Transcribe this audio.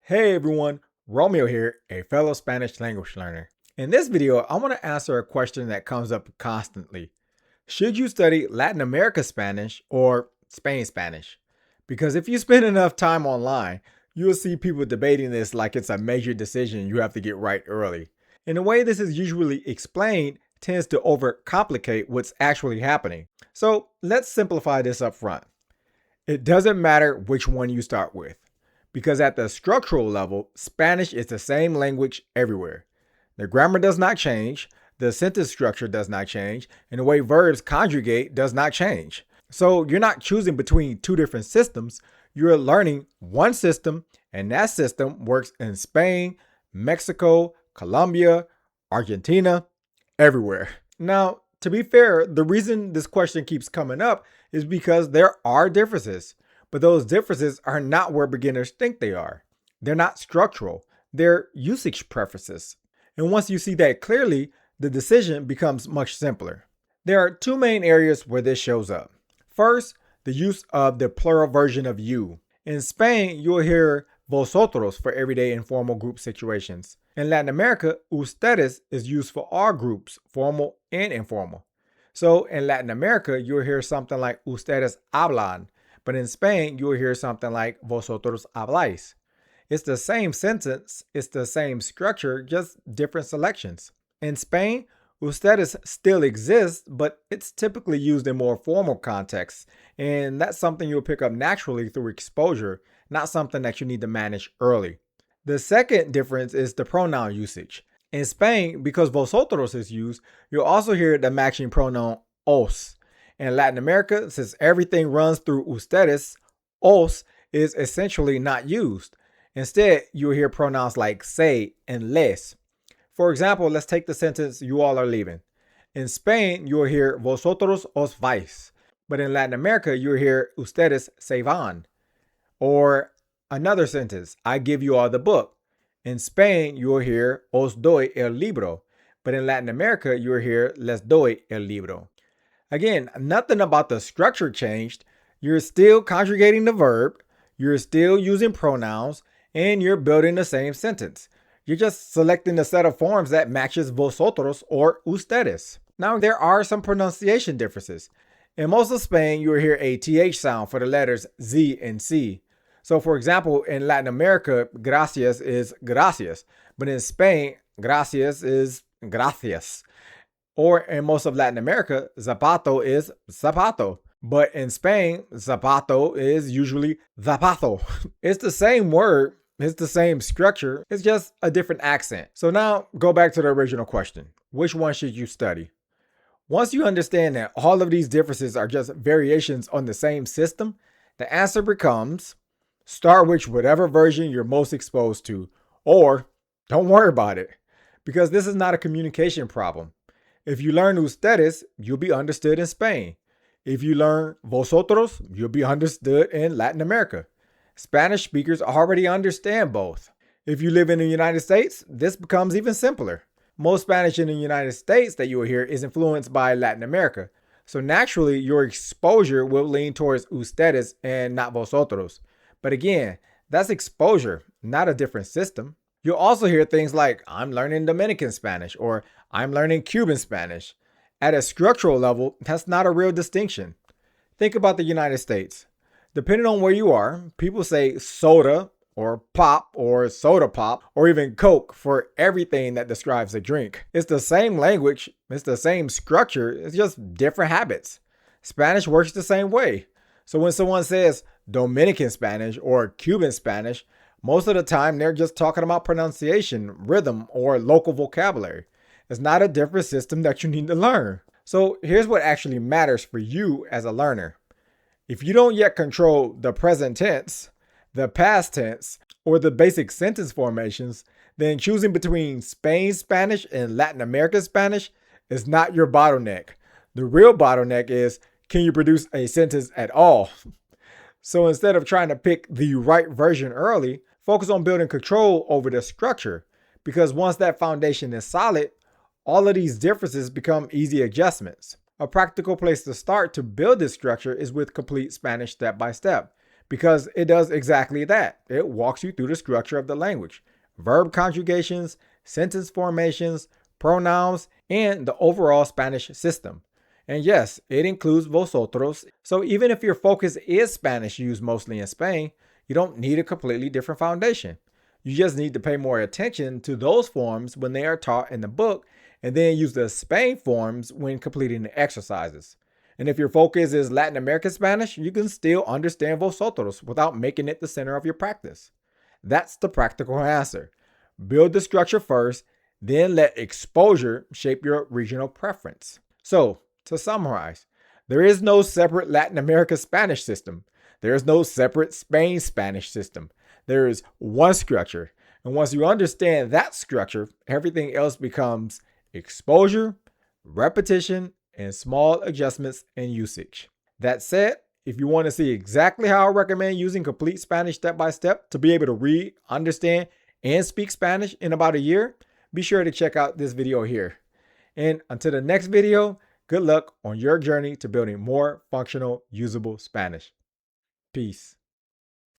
Hey everyone, Romeo here, a fellow Spanish language learner. In this video, I want to answer a question that comes up constantly. Should you study Latin America Spanish or Spain Spanish? Because if you spend enough time online, you'll see people debating this like it's a major decision you have to get right early. And the way this is usually explained tends to overcomplicate what's actually happening. So let's simplify this up front. It doesn't matter which one you start with, because at the structural level, Spanish is the same language everywhere. The grammar does not change, the sentence structure does not change, and the way verbs conjugate does not change. So you're not choosing between two different systems, you're learning one system, and that system works in Spain, Mexico, Colombia, Argentina, everywhere. Now, to be fair, the reason this question keeps coming up is because there are differences, but those differences are not where beginners think they are. They're not structural, they're usage preferences. And once you see that clearly, the decision becomes much simpler. There are two main areas where this shows up. First, the use of the plural version of you. In Spain, you'll hear vosotros for everyday informal group situations. In Latin America, ustedes is used for all groups, formal and informal. So in Latin America, you'll hear something like ustedes hablan, but in Spain, you'll hear something like vosotros habláis. It's the same sentence, it's the same structure, just different selections. In Spain, ustedes still exists, but it's typically used in more formal contexts, and that's something you'll pick up naturally through exposure, not something that you need to manage early. The second difference is the pronoun usage. In Spain, because vosotros is used, you'll also hear the matching pronoun os. In Latin America, since everything runs through ustedes, os is essentially not used. Instead, you'll hear pronouns like se and les. For example, let's take the sentence, you all are leaving. In Spain, you'll hear vosotros os vais. But in Latin America, you'll hear ustedes se van. Or another sentence, I give you all the book. In Spain, you'll hear os doy el libro. But in Latin America, you'll hear les doy el libro. Again, nothing about the structure changed. You're still conjugating the verb, you're still using pronouns, and you're building the same sentence. You're just selecting the set of forms that matches vosotros or ustedes. Now, there are some pronunciation differences. In most of Spain, you'll hear a TH sound for the letters Z and C. So for example, in Latin America, gracias is gracias, but in Spain, gracias is gracias. Or in most of Latin America, zapato is zapato. But in Spain, zapato is usually zapato. It's the same word, it's the same structure, it's just a different accent. So now go back to the original question. Which one should you study? Once you understand that all of these differences are just variations on the same system, the answer becomes start with whatever version you're most exposed to, or don't worry about it, because this is not a communication problem. If you learn ustedes, you'll be understood in Spain. If you learn vosotros, you'll be understood in Latin America. Spanish speakers already understand both. If you live in the United States, this becomes even simpler. Most Spanish in the United States that you will hear is influenced by Latin America. So naturally, your exposure will lean towards ustedes and not vosotros. But again, that's exposure, not a different system. You'll also hear things like, I'm learning Dominican Spanish, or I'm learning Cuban Spanish. At a structural level, that's not a real distinction. Think about the United States. Depending on where you are, people say soda, or pop, or soda pop, or even Coke for everything that describes a drink. It's the same language, it's the same structure, it's just different habits. Spanish works the same way. So when someone says Dominican Spanish or Cuban Spanish, most of the time they're just talking about pronunciation, rhythm, or local vocabulary. It's not a different system that you need to learn. So here's what actually matters for you as a learner. If you don't yet control the present tense, the past tense, or the basic sentence formations, then choosing between Spain Spanish and Latin American Spanish is not your bottleneck. The real bottleneck is, can you produce a sentence at all? So instead of trying to pick the right version early, focus on building control over the structure, because once that foundation is solid, all of these differences become easy adjustments. A practical place to start to build this structure is with Complete Spanish Step by Step, because it does exactly that. It walks you through the structure of the language, verb conjugations, sentence formations, pronouns, and the overall Spanish system. And yes, it includes vosotros. So even if your focus is Spanish used mostly in Spain, you don't need a completely different foundation. You just need to pay more attention to those forms when they are taught in the book, and then use the Spain forms when completing the exercises. And if your focus is Latin American Spanish, you can still understand vosotros without making it the center of your practice. That's the practical answer. Build the structure first, then let exposure shape your regional preference. So, to summarize, there is no separate Latin America Spanish system. There is no separate Spain Spanish system. There is one structure. And once you understand that structure, everything else becomes exposure, repetition, and small adjustments in usage. That said, if you want to see exactly how I recommend using complete Spanish step by step to be able to read, understand, and speak Spanish in about a year, be sure to check out this video here. And until the next video, good luck on your journey to building more functional, usable Spanish. Peace.